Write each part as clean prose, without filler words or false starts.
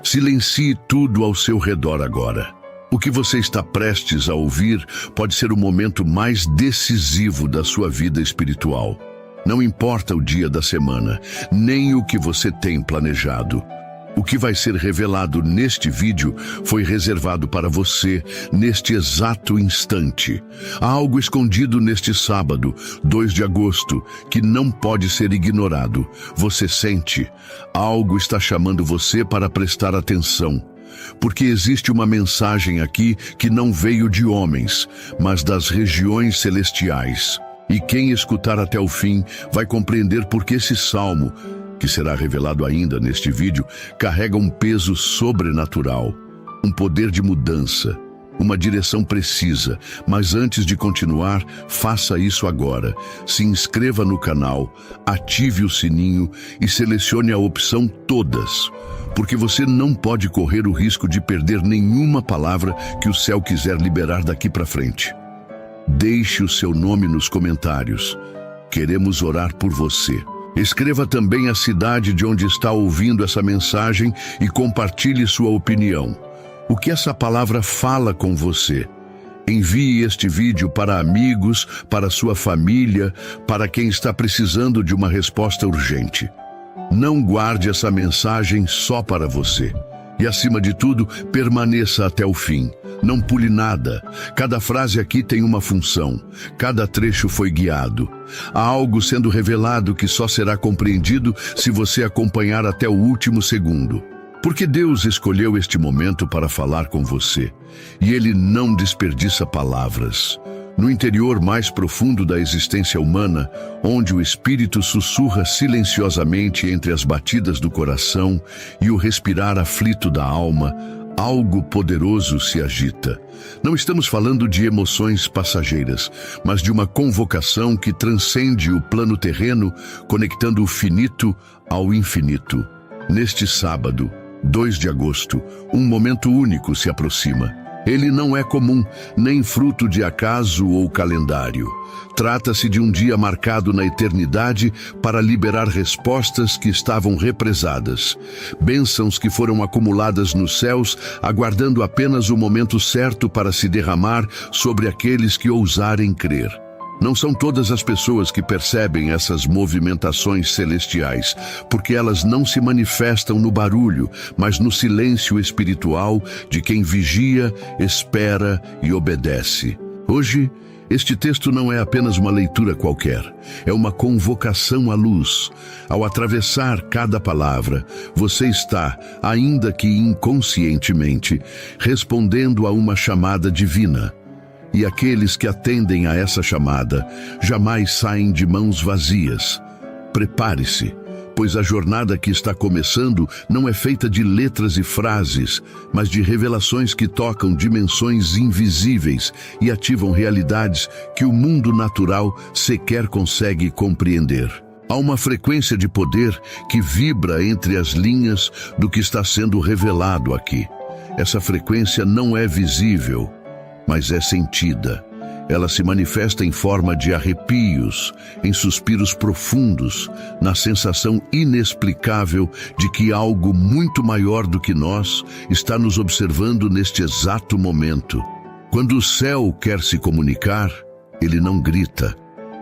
Silencie tudo ao seu redor agora. O que você está prestes a ouvir pode ser o momento mais decisivo da sua vida espiritual. Não importa o dia da semana, nem o que você tem planejado. O que vai ser revelado neste vídeo foi reservado para você neste exato instante. Há algo escondido neste sábado, 2 de agosto, que não pode ser ignorado. Você sente? Algo está chamando você para prestar atenção. Porque existe uma mensagem aqui que não veio de homens, mas das regiões celestiais. E quem escutar até o fim vai compreender por que esse salmo, que será revelado ainda neste vídeo, carrega um peso sobrenatural, um poder de mudança, uma direção precisa. Mas antes de continuar, faça isso agora. Se inscreva no canal, ative o sininho e selecione a opção Todas, porque você não pode correr o risco de perder nenhuma palavra que o céu quiser liberar daqui para frente. Deixe o seu nome nos comentários. Queremos orar por você. Escreva também a cidade de onde está ouvindo essa mensagem e compartilhe sua opinião. O que essa palavra fala com você? Envie este vídeo para amigos, para sua família, para quem está precisando de uma resposta urgente. Não guarde essa mensagem só para você. E, acima de tudo, permaneça até o fim. Não pule nada. Cada frase aqui tem uma função. Cada trecho foi guiado. Há algo sendo revelado que só será compreendido se você acompanhar até o último segundo. Porque Deus escolheu este momento para falar com você. E Ele não desperdiça palavras. No interior mais profundo da existência humana, onde o espírito sussurra silenciosamente entre as batidas do coração e o respirar aflito da alma, algo poderoso se agita. Não estamos falando de emoções passageiras, mas de uma convocação que transcende o plano terreno, conectando o finito ao infinito. Neste sábado, 2 de agosto, um momento único se aproxima. Ele não é comum, nem fruto de acaso ou calendário. Trata-se de um dia marcado na eternidade para liberar respostas que estavam represadas. Bênçãos que foram acumuladas nos céus, aguardando apenas o momento certo para se derramar sobre aqueles que ousarem crer. Não são todas as pessoas que percebem essas movimentações celestiais, porque elas não se manifestam no barulho, mas no silêncio espiritual de quem vigia, espera e obedece. Hoje, este texto não é apenas uma leitura qualquer, é uma convocação à luz. Ao atravessar cada palavra, você está, ainda que inconscientemente, respondendo a uma chamada divina. E aqueles que atendem a essa chamada jamais saem de mãos vazias. Prepare-se, pois a jornada que está começando não é feita de letras e frases, mas de revelações que tocam dimensões invisíveis e ativam realidades que o mundo natural sequer consegue compreender. Há uma frequência de poder que vibra entre as linhas do que está sendo revelado aqui. Essa frequência não é visível, mas é sentida. Ela se manifesta em forma de arrepios, em suspiros profundos, na sensação inexplicável de que algo muito maior do que nós está nos observando neste exato momento. Quando o céu quer se comunicar, ele não grita,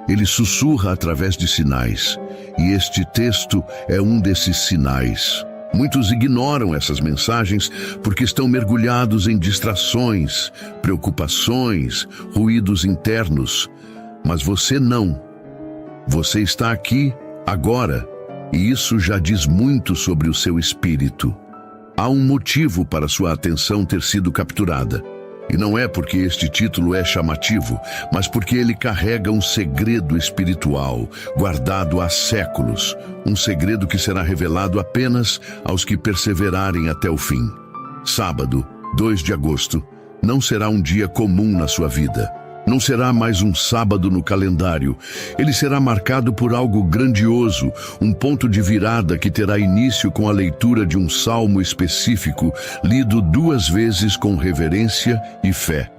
ele sussurra através de sinais, e este texto é um desses sinais. Muitos ignoram essas mensagens porque estão mergulhados em distrações, preocupações, ruídos internos. Mas você não. Você está aqui, agora, e isso já diz muito sobre o seu espírito. Há um motivo para sua atenção ter sido capturada. E não é porque este título é chamativo, mas porque ele carrega um segredo espiritual, guardado há séculos, um segredo que será revelado apenas aos que perseverarem até o fim. Sábado, 2 de agosto, não será um dia comum na sua vida. Não será mais um sábado no calendário. Ele será marcado por algo grandioso, um ponto de virada que terá início com a leitura de um salmo específico, lido 2 vezes com reverência e fé.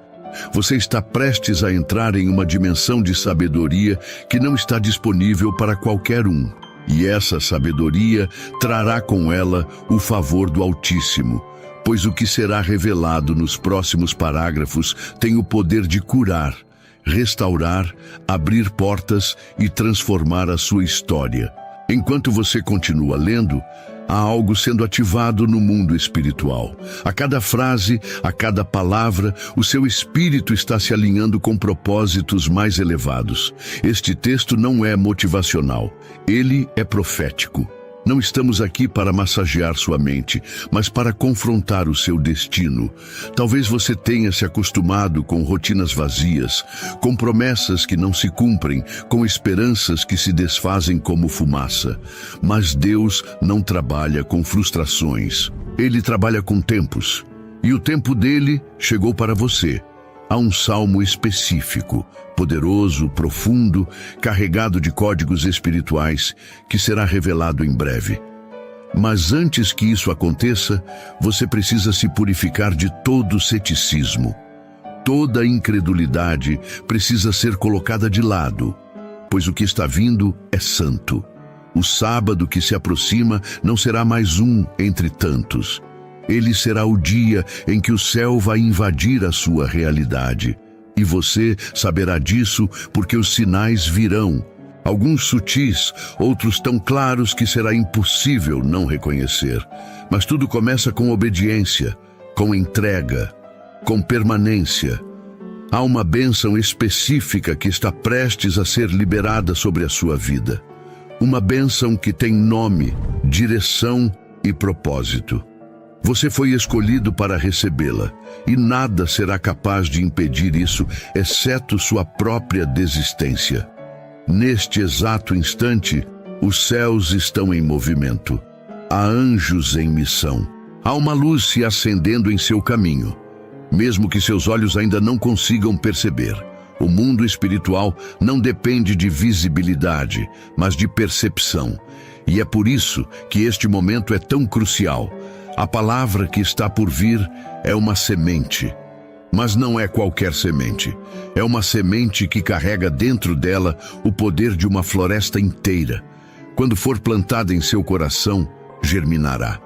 Você está prestes a entrar em uma dimensão de sabedoria que não está disponível para qualquer um. E essa sabedoria trará com ela o favor do Altíssimo, pois o que será revelado nos próximos parágrafos tem o poder de curar, restaurar, abrir portas e transformar a sua história. Enquanto você continua lendo, há algo sendo ativado no mundo espiritual. A cada frase, a cada palavra, o seu espírito está se alinhando com propósitos mais elevados. Este texto não é motivacional, ele é profético. Não estamos aqui para massagear sua mente, mas para confrontar o seu destino. Talvez você tenha se acostumado com rotinas vazias, com promessas que não se cumprem, com esperanças que se desfazem como fumaça. Mas Deus não trabalha com frustrações. Ele trabalha com tempos. E o tempo dele chegou para você. Há um salmo específico, poderoso, profundo, carregado de códigos espirituais, que será revelado em breve. Mas antes que isso aconteça, você precisa se purificar de todo ceticismo. Toda incredulidade precisa ser colocada de lado, pois o que está vindo é santo. O sábado que se aproxima não será mais um entre tantos. Ele será o dia em que o céu vai invadir a sua realidade. E você saberá disso porque os sinais virão. Alguns sutis, outros tão claros que será impossível não reconhecer. Mas tudo começa com obediência, com entrega, com permanência. Há uma bênção específica que está prestes a ser liberada sobre a sua vida. Uma bênção que tem nome, direção e propósito. Você foi escolhido para recebê-la, e nada será capaz de impedir isso, exceto sua própria desistência. Neste exato instante, os céus estão em movimento. Há anjos em missão. Há uma luz se acendendo em seu caminho, mesmo que seus olhos ainda não consigam perceber. O mundo espiritual não depende de visibilidade, mas de percepção. E é por isso que este momento é tão crucial. A palavra que está por vir é uma semente. Mas não é qualquer semente. É uma semente que carrega dentro dela o poder de uma floresta inteira. Quando for plantada em seu coração, germinará.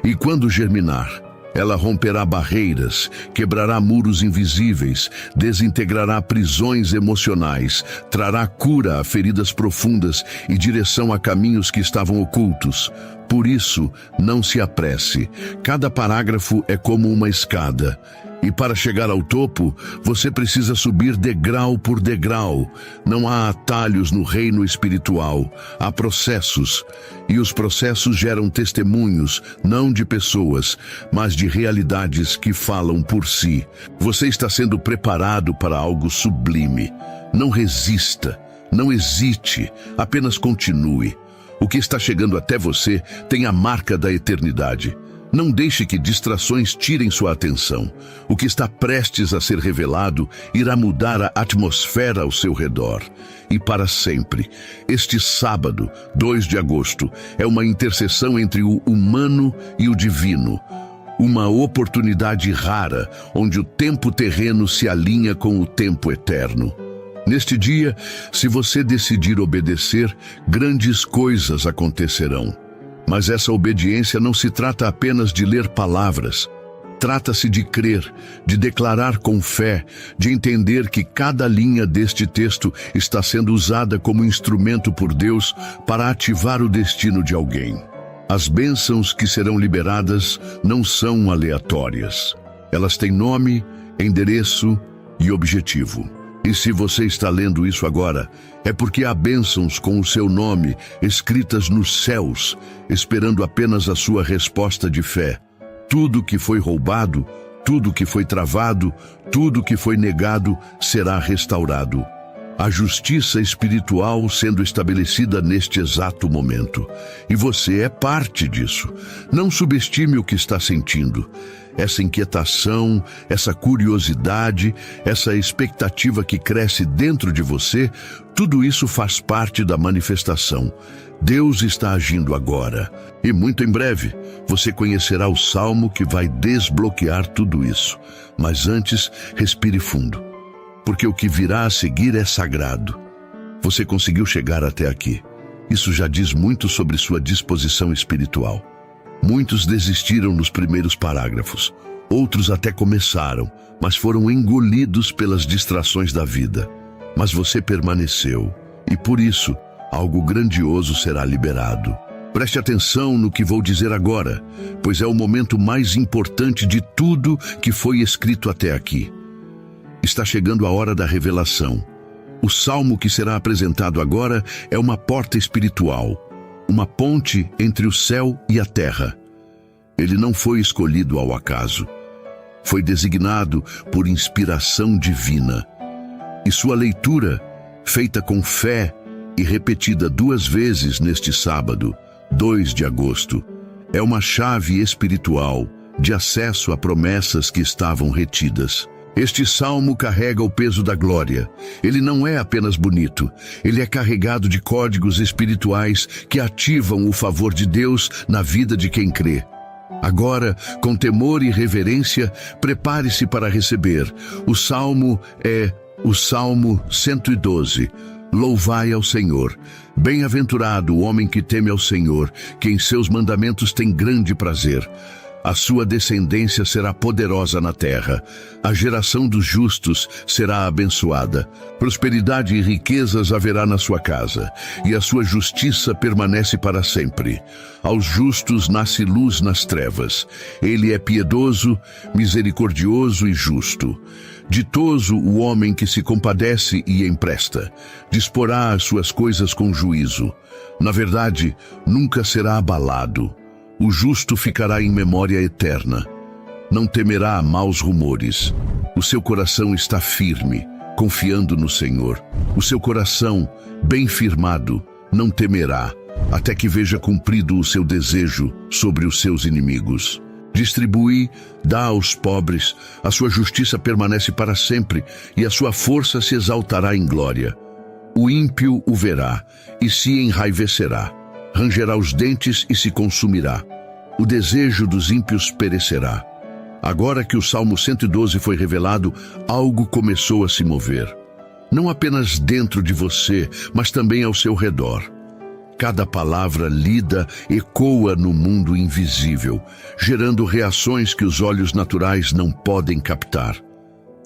E quando germinar, ela romperá barreiras, quebrará muros invisíveis, desintegrará prisões emocionais, trará cura a feridas profundas e direção a caminhos que estavam ocultos. Por isso, não se apresse. Cada parágrafo é como uma escada. E para chegar ao topo, você precisa subir degrau por degrau. Não há atalhos no reino espiritual. Há processos. E os processos geram testemunhos, não de pessoas, mas de realidades que falam por si. Você está sendo preparado para algo sublime. Não resista, não hesite, apenas continue. O que está chegando até você tem a marca da eternidade. Não deixe que distrações tirem sua atenção. O que está prestes a ser revelado irá mudar a atmosfera ao seu redor. E para sempre. Este sábado, 2 de agosto, é uma interseção entre o humano e o divino. Uma oportunidade rara, onde o tempo terreno se alinha com o tempo eterno. Neste dia, se você decidir obedecer, grandes coisas acontecerão. Mas essa obediência não se trata apenas de ler palavras. Trata-se de crer, de declarar com fé, de entender que cada linha deste texto está sendo usada como instrumento por Deus para ativar o destino de alguém. As bênçãos que serão liberadas não são aleatórias. Elas têm nome, endereço e objetivo. E se você está lendo isso agora, é porque há bênçãos com o seu nome escritas nos céus, esperando apenas a sua resposta de fé. Tudo que foi roubado, tudo que foi travado, tudo que foi negado será restaurado. A justiça espiritual sendo estabelecida neste exato momento. E você é parte disso. Não subestime o que está sentindo. Essa inquietação, essa curiosidade, essa expectativa que cresce dentro de você, tudo isso faz parte da manifestação. Deus está agindo agora. E muito em breve, você conhecerá o salmo que vai desbloquear tudo isso. Mas antes, respire fundo. Porque o que virá a seguir é sagrado. Você conseguiu chegar até aqui. Isso já diz muito sobre sua disposição espiritual. Muitos desistiram nos primeiros parágrafos. Outros até começaram, mas foram engolidos pelas distrações da vida. Mas você permaneceu, e por isso, algo grandioso será liberado. Preste atenção no que vou dizer agora, pois é o momento mais importante de tudo que foi escrito até aqui. Está chegando a hora da revelação. O salmo que será apresentado agora é uma porta espiritual, uma ponte entre o céu e a terra. Ele não foi escolhido ao acaso. Foi designado por inspiração divina. E sua leitura, feita com fé e repetida 2 vezes neste sábado, 2 de agosto, é uma chave espiritual de acesso a promessas que estavam retidas. Este salmo carrega o peso da glória. Ele não é apenas bonito, ele é carregado de códigos espirituais que ativam o favor de Deus na vida de quem crê. Agora, com temor e reverência, prepare-se para receber. O salmo é o Salmo 112. Louvai ao Senhor. Bem-aventurado o homem que teme ao Senhor, que em seus mandamentos tem grande prazer. A sua descendência será poderosa na terra. A geração dos justos será abençoada. Prosperidade e riquezas haverá na sua casa, e a sua justiça permanece para sempre. Aos justos nasce luz nas trevas. Ele é piedoso, misericordioso e justo. Ditoso o homem que se compadece e empresta. Disporá as suas coisas com juízo. Na verdade, nunca será abalado. O justo ficará em memória eterna. Não temerá maus rumores. O seu coração está firme, confiando no Senhor. O seu coração, bem firmado, não temerá, até que veja cumprido o seu desejo sobre os seus inimigos. Distribui, dá aos pobres, a sua justiça permanece para sempre, e a sua força se exaltará em glória. O ímpio o verá, e se enraivecerá. Rangerá os dentes e se consumirá. O desejo dos ímpios perecerá. Agora que o Salmo 112 foi revelado, algo começou a se mover. Não apenas dentro de você, mas também ao seu redor. Cada palavra lida ecoa no mundo invisível, gerando reações que os olhos naturais não podem captar.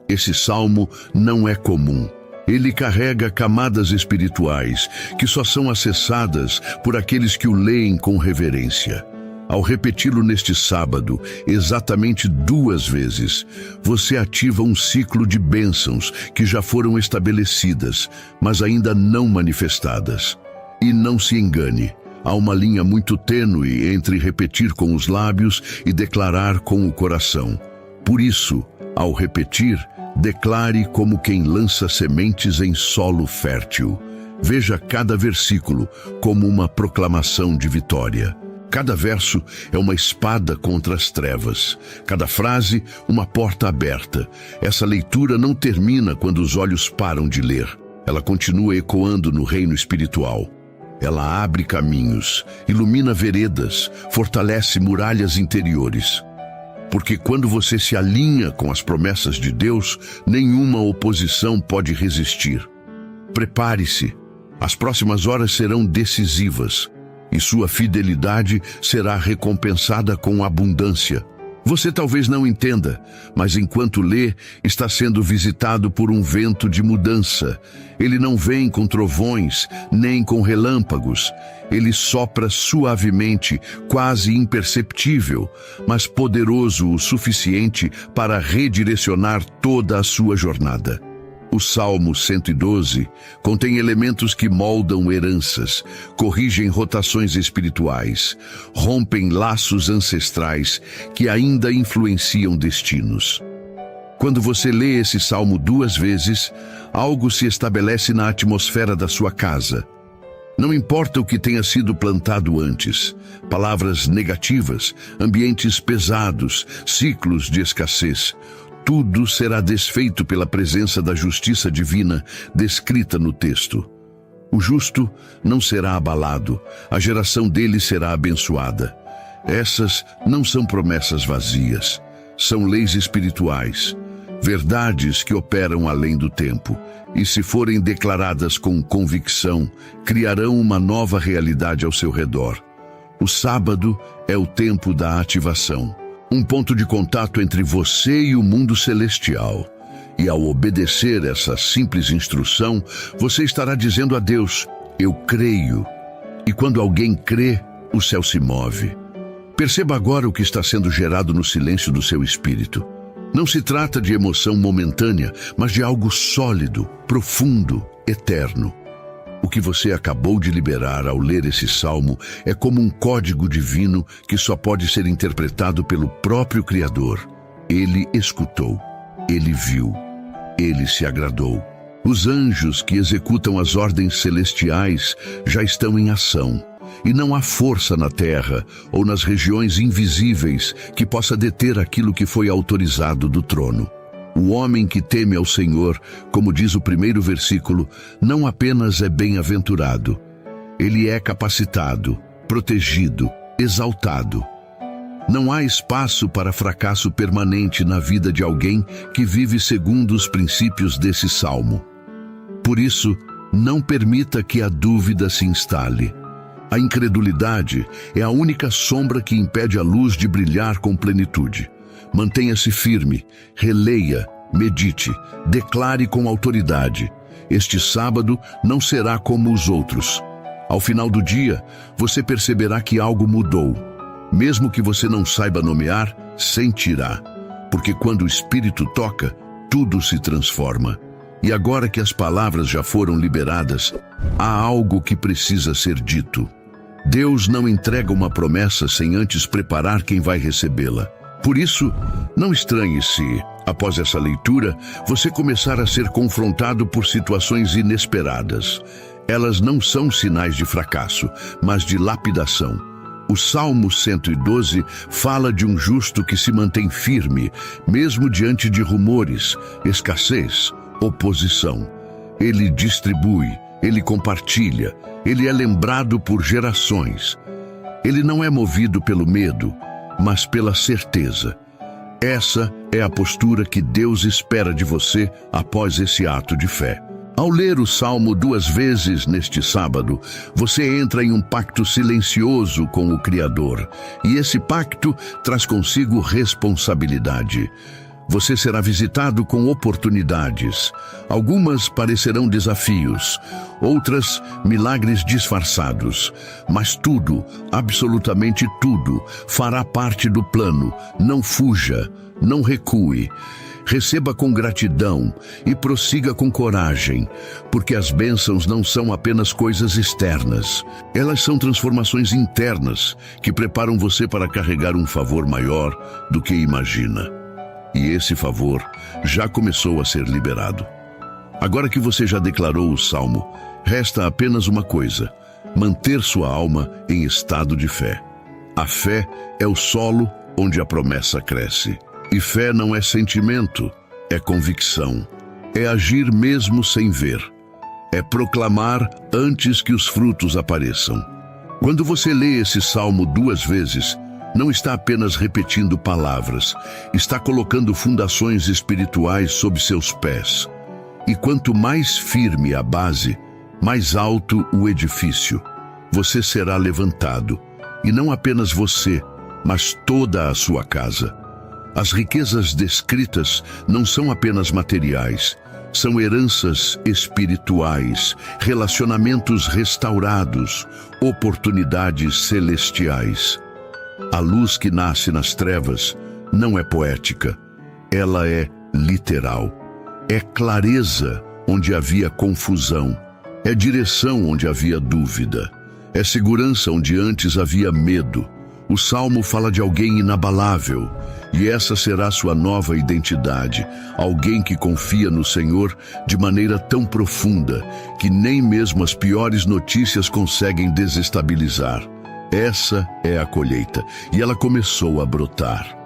Esse salmo não é comum. Ele carrega camadas espirituais que só são acessadas por aqueles que o leem com reverência. Ao repeti-lo neste sábado, exatamente 2 vezes, você ativa um ciclo de bênçãos que já foram estabelecidas, mas ainda não manifestadas. E não se engane, há uma linha muito tênue entre repetir com os lábios e declarar com o coração. Por isso, ao repetir, declare como quem lança sementes em solo fértil. Veja cada versículo como uma proclamação de vitória. Cada verso é uma espada contra as trevas. Cada frase, uma porta aberta. Essa leitura não termina quando os olhos param de ler. Ela continua ecoando no reino espiritual. Ela abre caminhos, ilumina veredas, fortalece muralhas interiores. Porque quando você se alinha com as promessas de Deus, nenhuma oposição pode resistir. Prepare-se. As próximas horas serão decisivas, e sua fidelidade será recompensada com abundância. Você talvez não entenda, mas enquanto lê, está sendo visitado por um vento de mudança. Ele não vem com trovões, nem com relâmpagos. Ele sopra suavemente, quase imperceptível, mas poderoso o suficiente para redirecionar toda a sua jornada. O Salmo 112 contém elementos que moldam heranças, corrigem rotações espirituais, rompem laços ancestrais que ainda influenciam destinos. Quando você lê esse salmo 2 vezes, algo se estabelece na atmosfera da sua casa. Não importa o que tenha sido plantado antes, palavras negativas, ambientes pesados, ciclos de escassez, tudo será desfeito pela presença da justiça divina descrita no texto. O justo não será abalado, a geração dele será abençoada. Essas não são promessas vazias, são leis espirituais. verdades que operam além do tempo, e se forem declaradas com convicção, criarão uma nova realidade ao seu redor. O sábado é o tempo da ativação, um ponto de contato entre você e o mundo celestial. E ao obedecer essa simples instrução, você estará dizendo a Deus: eu creio. E quando alguém crê, o céu se move. Perceba agora o que está sendo gerado no silêncio do seu espírito. Não se trata de emoção momentânea, mas de algo sólido, profundo, eterno. O que você acabou de liberar ao ler esse salmo é como um código divino que só pode ser interpretado pelo próprio Criador. Ele escutou, ele viu, ele se agradou. Os anjos que executam as ordens celestiais já estão em ação. E não há força na terra ou nas regiões invisíveis que possa deter aquilo que foi autorizado do trono. O homem que teme ao Senhor, como diz o primeiro versículo, não apenas é bem-aventurado, ele é capacitado, protegido, exaltado. Não há espaço para fracasso permanente na vida de alguém que vive segundo os princípios desse salmo. Por isso, não permita que a dúvida se instale. A incredulidade é a única sombra que impede a luz de brilhar com plenitude. Mantenha-se firme, releia, medite, declare com autoridade. Este sábado não será como os outros. Ao final do dia, você perceberá que algo mudou. Mesmo que você não saiba nomear, sentirá. Porque quando o Espírito toca, tudo se transforma. E agora que as palavras já foram liberadas, há algo que precisa ser dito. Deus não entrega uma promessa sem antes preparar quem vai recebê-la. Por isso, não estranhe se, após essa leitura, você começar a ser confrontado por situações inesperadas. Elas não são sinais de fracasso, mas de lapidação. O Salmo 112 fala de um justo que se mantém firme, mesmo diante de rumores, escassez, oposição. Ele distribui, ele compartilha, ele é lembrado por gerações. Ele não é movido pelo medo, mas pela certeza. Essa é a postura que Deus espera de você após esse ato de fé. Ao ler o Salmo 2 vezes neste sábado, você entra em um pacto silencioso com o Criador. E esse pacto traz consigo responsabilidade. Você será visitado com oportunidades. Algumas parecerão desafios, outras milagres disfarçados. Mas tudo, absolutamente tudo, fará parte do plano. Não fuja, não recue. Receba com gratidão e prossiga com coragem, porque as bênçãos não são apenas coisas externas. Elas são transformações internas que preparam você para carregar um favor maior do que imagina. E esse favor já começou a ser liberado. Agora que você já declarou o salmo, resta apenas uma coisa: manter sua alma em estado de fé. A fé é o solo onde a promessa cresce. E fé não é sentimento, é convicção. É agir mesmo sem ver. É proclamar antes que os frutos apareçam. Quando você lê esse salmo 2 vezes, não está apenas repetindo palavras, está colocando fundações espirituais sob seus pés. E quanto mais firme a base, mais alto o edifício. Você será levantado, e não apenas você, mas toda a sua casa. As riquezas descritas não são apenas materiais, são heranças espirituais, relacionamentos restaurados, oportunidades celestiais. A luz que nasce nas trevas não é poética, ela é literal. É clareza onde havia confusão, é direção onde havia dúvida, é segurança onde antes havia medo. O Salmo fala de alguém inabalável, e essa será sua nova identidade, alguém que confia no Senhor de maneira tão profunda que nem mesmo as piores notícias conseguem desestabilizar. Essa é a colheita, e ela começou a brotar.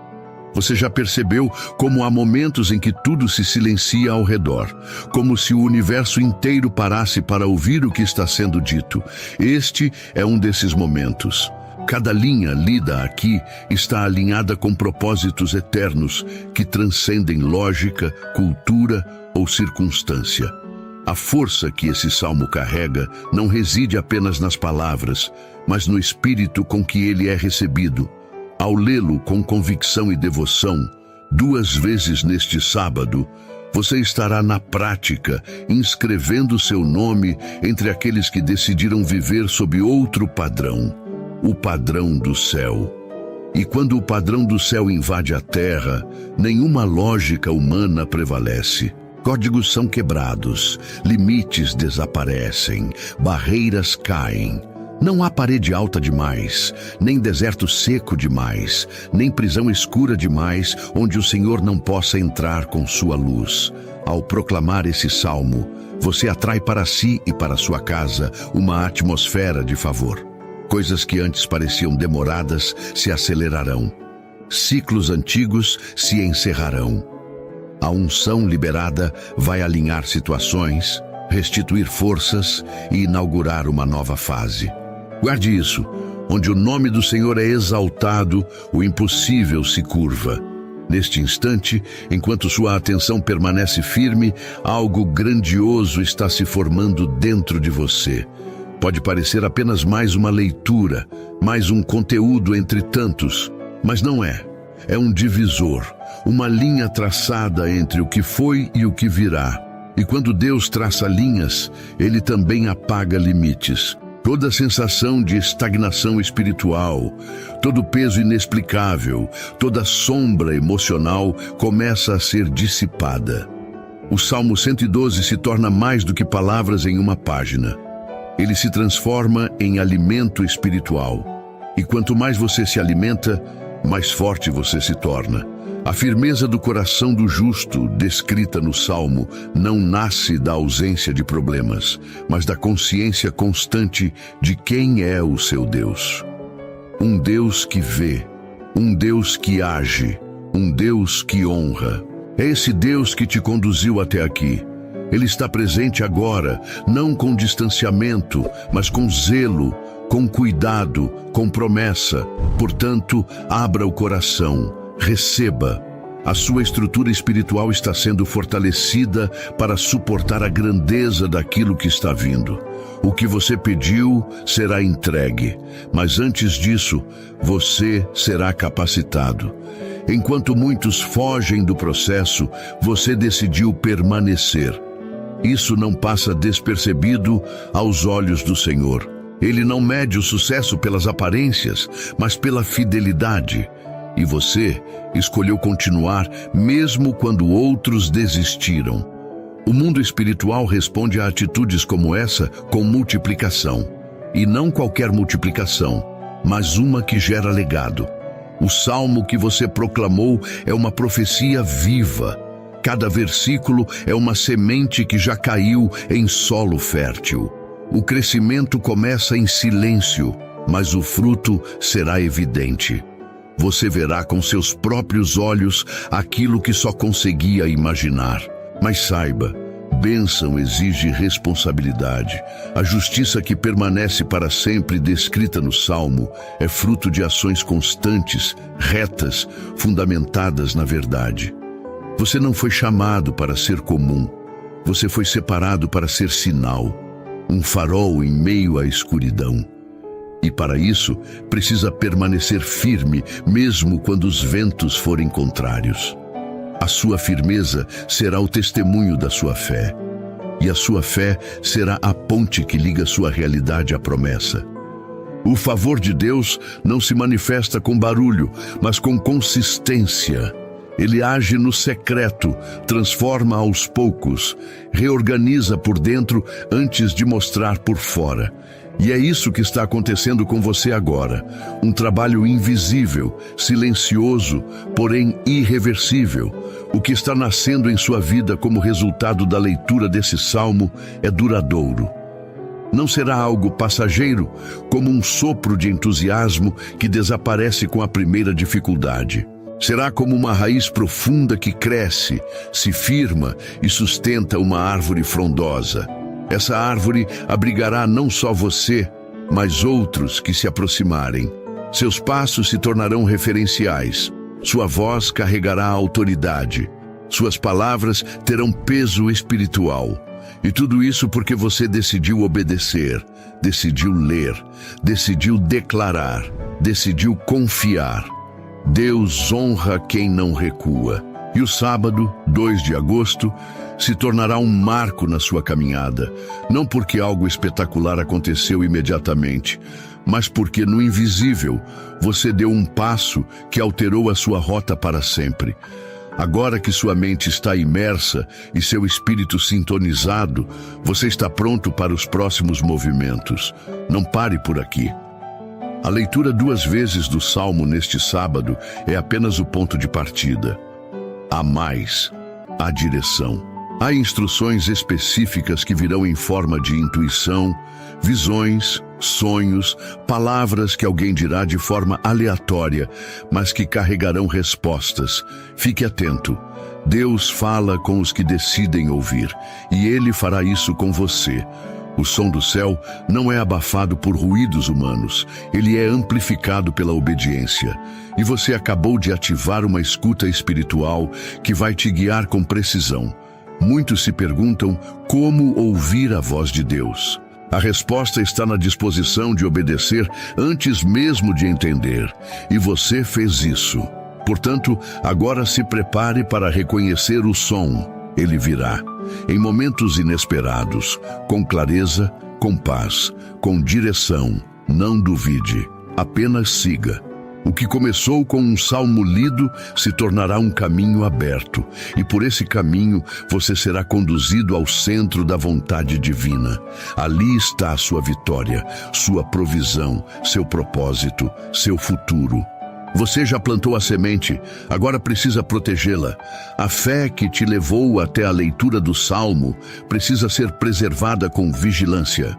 Você já percebeu como há momentos em que tudo se silencia ao redor, como se o universo inteiro parasse para ouvir o que está sendo dito? Este é um desses momentos. Cada linha lida aqui está alinhada com propósitos eternos que transcendem lógica, cultura ou circunstância. A força que esse salmo carrega não reside apenas nas palavras, mas no espírito com que ele é recebido. Ao lê-lo com convicção e devoção, 2 vezes neste sábado, você estará na prática inscrevendo seu nome entre aqueles que decidiram viver sob outro padrão, o padrão do céu. E quando o padrão do céu invade a terra, nenhuma lógica humana prevalece. Códigos são quebrados, limites desaparecem, barreiras caem. Não há parede alta demais, nem deserto seco demais, nem prisão escura demais, onde o Senhor não possa entrar com sua luz. Ao proclamar esse salmo, você atrai para si e para sua casa uma atmosfera de favor. Coisas que antes pareciam demoradas se acelerarão. Ciclos antigos se encerrarão. A unção liberada vai alinhar situações, restituir forças e inaugurar uma nova fase. Guarde isso. Onde o nome do Senhor é exaltado, o impossível se curva. Neste instante, enquanto sua atenção permanece firme, algo grandioso está se formando dentro de você. Pode parecer apenas mais uma leitura, mais um conteúdo entre tantos, mas não é. É um divisor, uma linha traçada entre o que foi e o que virá. E quando Deus traça linhas, Ele também apaga limites. Toda sensação de estagnação espiritual, todo peso inexplicável, toda sombra emocional começa a ser dissipada. O Salmo 112 se torna mais do que palavras em uma página. Ele se transforma em alimento espiritual. E quanto mais você se alimenta, mais forte você se torna. A firmeza do coração do justo, descrita no Salmo, não nasce da ausência de problemas, mas da consciência constante de quem é o seu Deus. Um Deus que vê, um Deus que age, um Deus que honra. É esse Deus que te conduziu até aqui. Ele está presente agora, não com distanciamento, mas com zelo, com cuidado, com promessa. Portanto, abra o coração, receba. A sua estrutura espiritual está sendo fortalecida para suportar a grandeza daquilo que está vindo. O que você pediu será entregue, mas antes disso, você será capacitado. Enquanto muitos fogem do processo, você decidiu permanecer. Isso não passa despercebido aos olhos do Senhor. Ele não mede o sucesso pelas aparências, mas pela fidelidade. E você escolheu continuar mesmo quando outros desistiram. O mundo espiritual responde a atitudes como essa com multiplicação. E não qualquer multiplicação, mas uma que gera legado. O salmo que você proclamou é uma profecia viva. Cada versículo é uma semente que já caiu em solo fértil. O crescimento começa em silêncio, mas o fruto será evidente. Você verá com seus próprios olhos aquilo que só conseguia imaginar. Mas saiba, bênção exige responsabilidade. A justiça que permanece para sempre descrita no Salmo é fruto de ações constantes, retas, fundamentadas na verdade. Você não foi chamado para ser comum. Você foi separado para ser sinal, um farol em meio à escuridão. E para isso, precisa permanecer firme, mesmo quando os ventos forem contrários. A sua firmeza será o testemunho da sua fé. E a sua fé será a ponte que liga sua realidade à promessa. O favor de Deus não se manifesta com barulho, mas com consistência. Ele age no secreto, transforma aos poucos, reorganiza por dentro antes de mostrar por fora. E é isso que está acontecendo com você agora. Um trabalho invisível, silencioso, porém irreversível. O que está nascendo em sua vida como resultado da leitura desse salmo é duradouro. Não será algo passageiro, como um sopro de entusiasmo que desaparece com a primeira dificuldade. Será como uma raiz profunda que cresce, se firma e sustenta uma árvore frondosa. Essa árvore abrigará não só você, mas outros que se aproximarem. Seus passos se tornarão referenciais. Sua voz carregará a autoridade. Suas palavras terão peso espiritual. E tudo isso porque você decidiu obedecer, decidiu ler, decidiu declarar, decidiu confiar. Deus honra quem não recua. E o sábado, 2 de agosto, se tornará um marco na sua caminhada. Não porque algo espetacular aconteceu imediatamente, mas porque no invisível você deu um passo que alterou a sua rota para sempre. Agora que sua mente está imersa e seu espírito sintonizado, você está pronto para os próximos movimentos. Não pare por aqui. A leitura 2 vezes do Salmo neste sábado é apenas o ponto de partida. Há mais. Há direção. Há instruções específicas que virão em forma de intuição, visões, sonhos, palavras que alguém dirá de forma aleatória, mas que carregarão respostas. Fique atento. Deus fala com os que decidem ouvir, e Ele fará isso com você. O som do céu não é abafado por ruídos humanos, ele é amplificado pela obediência. E você acabou de ativar uma escuta espiritual que vai te guiar com precisão. Muitos se perguntam como ouvir a voz de Deus. A resposta está na disposição de obedecer antes mesmo de entender. E você fez isso. Portanto, agora se prepare para reconhecer o som. Ele virá, em momentos inesperados, com clareza, com paz, com direção. Não duvide, apenas siga. O que começou com um salmo lido se tornará um caminho aberto, e por esse caminho você será conduzido ao centro da vontade divina. Ali está a sua vitória, sua provisão, seu propósito, seu futuro. Você já plantou a semente, agora precisa protegê-la. A fé que te levou até a leitura do Salmo precisa ser preservada com vigilância.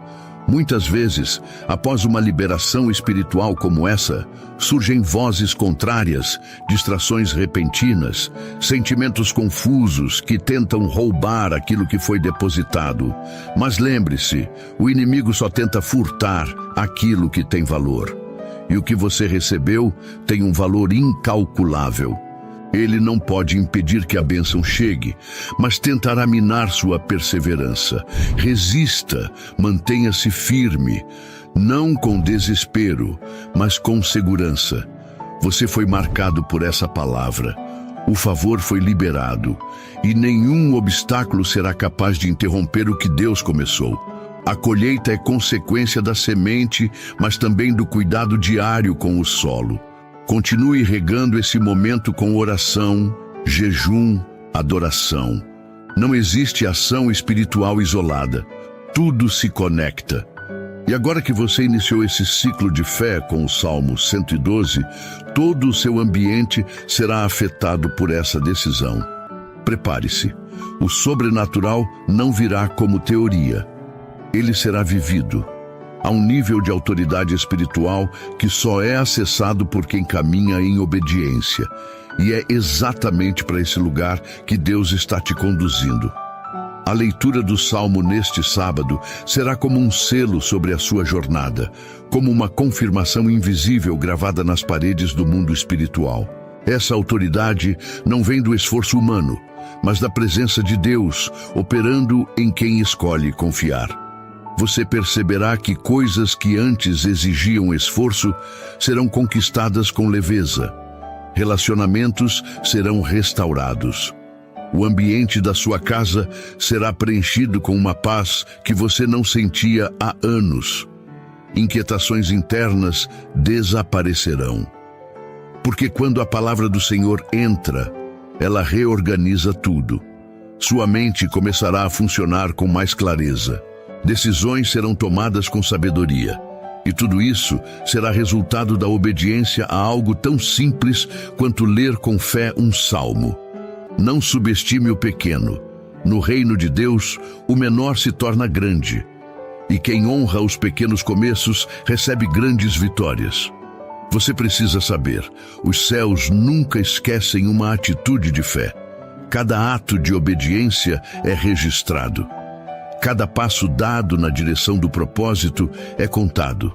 Muitas vezes, após uma liberação espiritual como essa, surgem vozes contrárias, distrações repentinas, sentimentos confusos que tentam roubar aquilo que foi depositado. Mas lembre-se, o inimigo só tenta furtar aquilo que tem valor. E o que você recebeu tem um valor incalculável. Ele não pode impedir que a bênção chegue, mas tentará minar sua perseverança. Resista, mantenha-se firme, não com desespero, mas com segurança. Você foi marcado por essa palavra. O favor foi liberado, e nenhum obstáculo será capaz de interromper o que Deus começou. A colheita é consequência da semente, mas também do cuidado diário com o solo. Continue regando esse momento com oração, jejum, adoração. Não existe ação espiritual isolada. Tudo se conecta. E agora que você iniciou esse ciclo de fé com o Salmo 112, todo o seu ambiente será afetado por essa decisão. Prepare-se. O sobrenatural não virá como teoria. Ele será vivido. Há um nível de autoridade espiritual que só é acessado por quem caminha em obediência. E é exatamente para esse lugar que Deus está te conduzindo. A leitura do Salmo neste sábado será como um selo sobre a sua jornada, como uma confirmação invisível gravada nas paredes do mundo espiritual. Essa autoridade não vem do esforço humano, mas da presença de Deus, operando em quem escolhe confiar. Você perceberá que coisas que antes exigiam esforço serão conquistadas com leveza. Relacionamentos serão restaurados. O ambiente da sua casa será preenchido com uma paz que você não sentia há anos. Inquietações internas desaparecerão. Porque quando a palavra do Senhor entra, ela reorganiza tudo. Sua mente começará a funcionar com mais clareza. Decisões serão tomadas com sabedoria. E tudo isso será resultado da obediência a algo tão simples quanto ler com fé um salmo. Não subestime o pequeno. No reino de Deus, o menor se torna grande. E quem honra os pequenos começos recebe grandes vitórias. Você precisa saber, os céus nunca esquecem uma atitude de fé. Cada ato de obediência é registrado. Cada passo dado na direção do propósito é contado.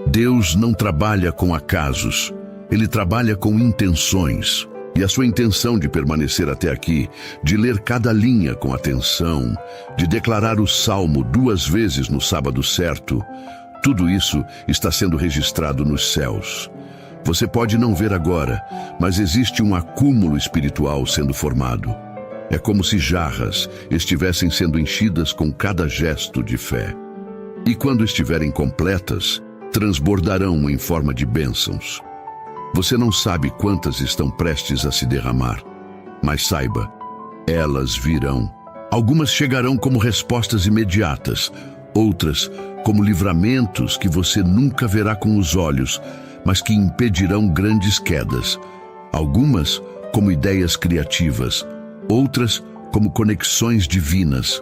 Deus não trabalha com acasos, Ele trabalha com intenções. E a sua intenção de permanecer até aqui, de ler cada linha com atenção, de declarar o Salmo 2 vezes no sábado certo, tudo isso está sendo registrado nos céus. Você pode não ver agora, mas existe um acúmulo espiritual sendo formado. É como se jarras estivessem sendo enchidas com cada gesto de fé. E quando estiverem completas, transbordarão em forma de bênçãos. Você não sabe quantas estão prestes a se derramar, mas saiba, elas virão. Algumas chegarão como respostas imediatas, outras como livramentos que você nunca verá com os olhos, mas que impedirão grandes quedas. Algumas como ideias criativas, outras como conexões divinas,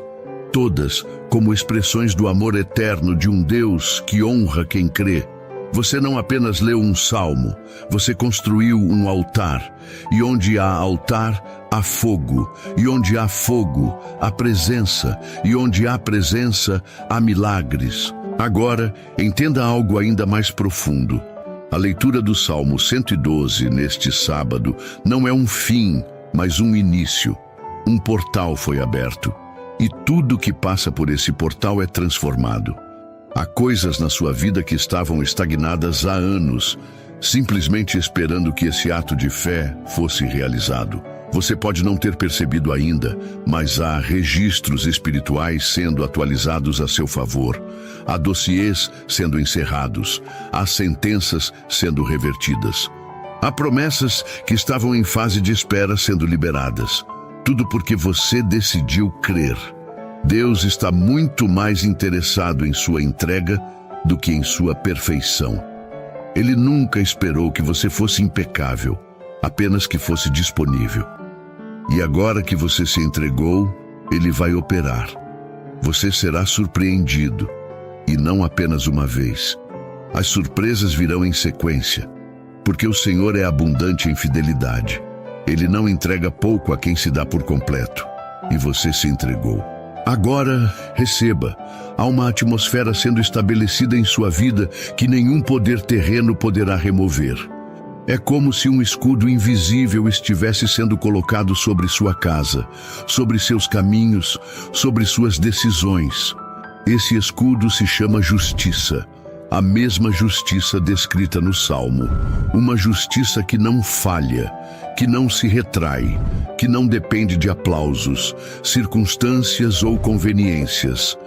todas como expressões do amor eterno de um Deus que honra quem crê. Você não apenas leu um salmo, você construiu um altar, e onde há altar, há fogo, e onde há fogo, há presença, e onde há presença, há milagres. Agora, entenda algo ainda mais profundo. A leitura do Salmo 112 neste sábado não é um fim, mas um início. Um portal foi aberto, e tudo que passa por esse portal é transformado. Há coisas na sua vida que estavam estagnadas há anos, simplesmente esperando que esse ato de fé fosse realizado. Você pode não ter percebido ainda, mas há registros espirituais sendo atualizados a seu favor. Há dossiês sendo encerrados. Há sentenças sendo revertidas. Há promessas que estavam em fase de espera sendo liberadas. Tudo porque você decidiu crer. Deus está muito mais interessado em sua entrega do que em sua perfeição. Ele nunca esperou que você fosse impecável, apenas que fosse disponível. E agora que você se entregou, Ele vai operar. Você será surpreendido, e não apenas uma vez. As surpresas virão em sequência, porque o Senhor é abundante em fidelidade. Ele não entrega pouco a quem se dá por completo, e você se entregou. Agora, receba. Há uma atmosfera sendo estabelecida em sua vida que nenhum poder terreno poderá remover. É como se um escudo invisível estivesse sendo colocado sobre sua casa, sobre seus caminhos, sobre suas decisões. Esse escudo se chama justiça, a mesma justiça descrita no Salmo. Uma justiça que não falha, que não se retrai, que não depende de aplausos, circunstâncias ou conveniências.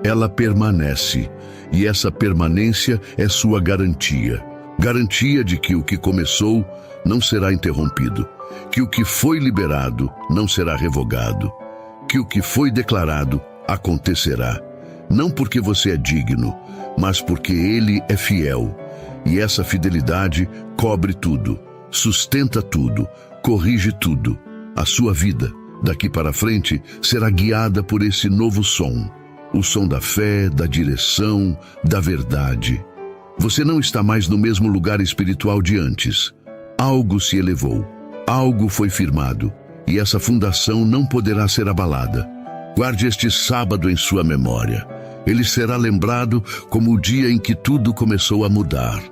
Ela permanece, e essa permanência é sua garantia. Garantia de que o que começou não será interrompido, que o que foi liberado não será revogado, que o que foi declarado acontecerá. Não porque você é digno, mas porque Ele é fiel. E essa fidelidade cobre tudo, sustenta tudo, corrige tudo. A sua vida, daqui para frente, será guiada por esse novo som. O som da fé, da direção, da verdade. Você não está mais no mesmo lugar espiritual de antes. Algo se elevou, algo foi firmado, e essa fundação não poderá ser abalada. Guarde este sábado em sua memória. Ele será lembrado como o dia em que tudo começou a mudar.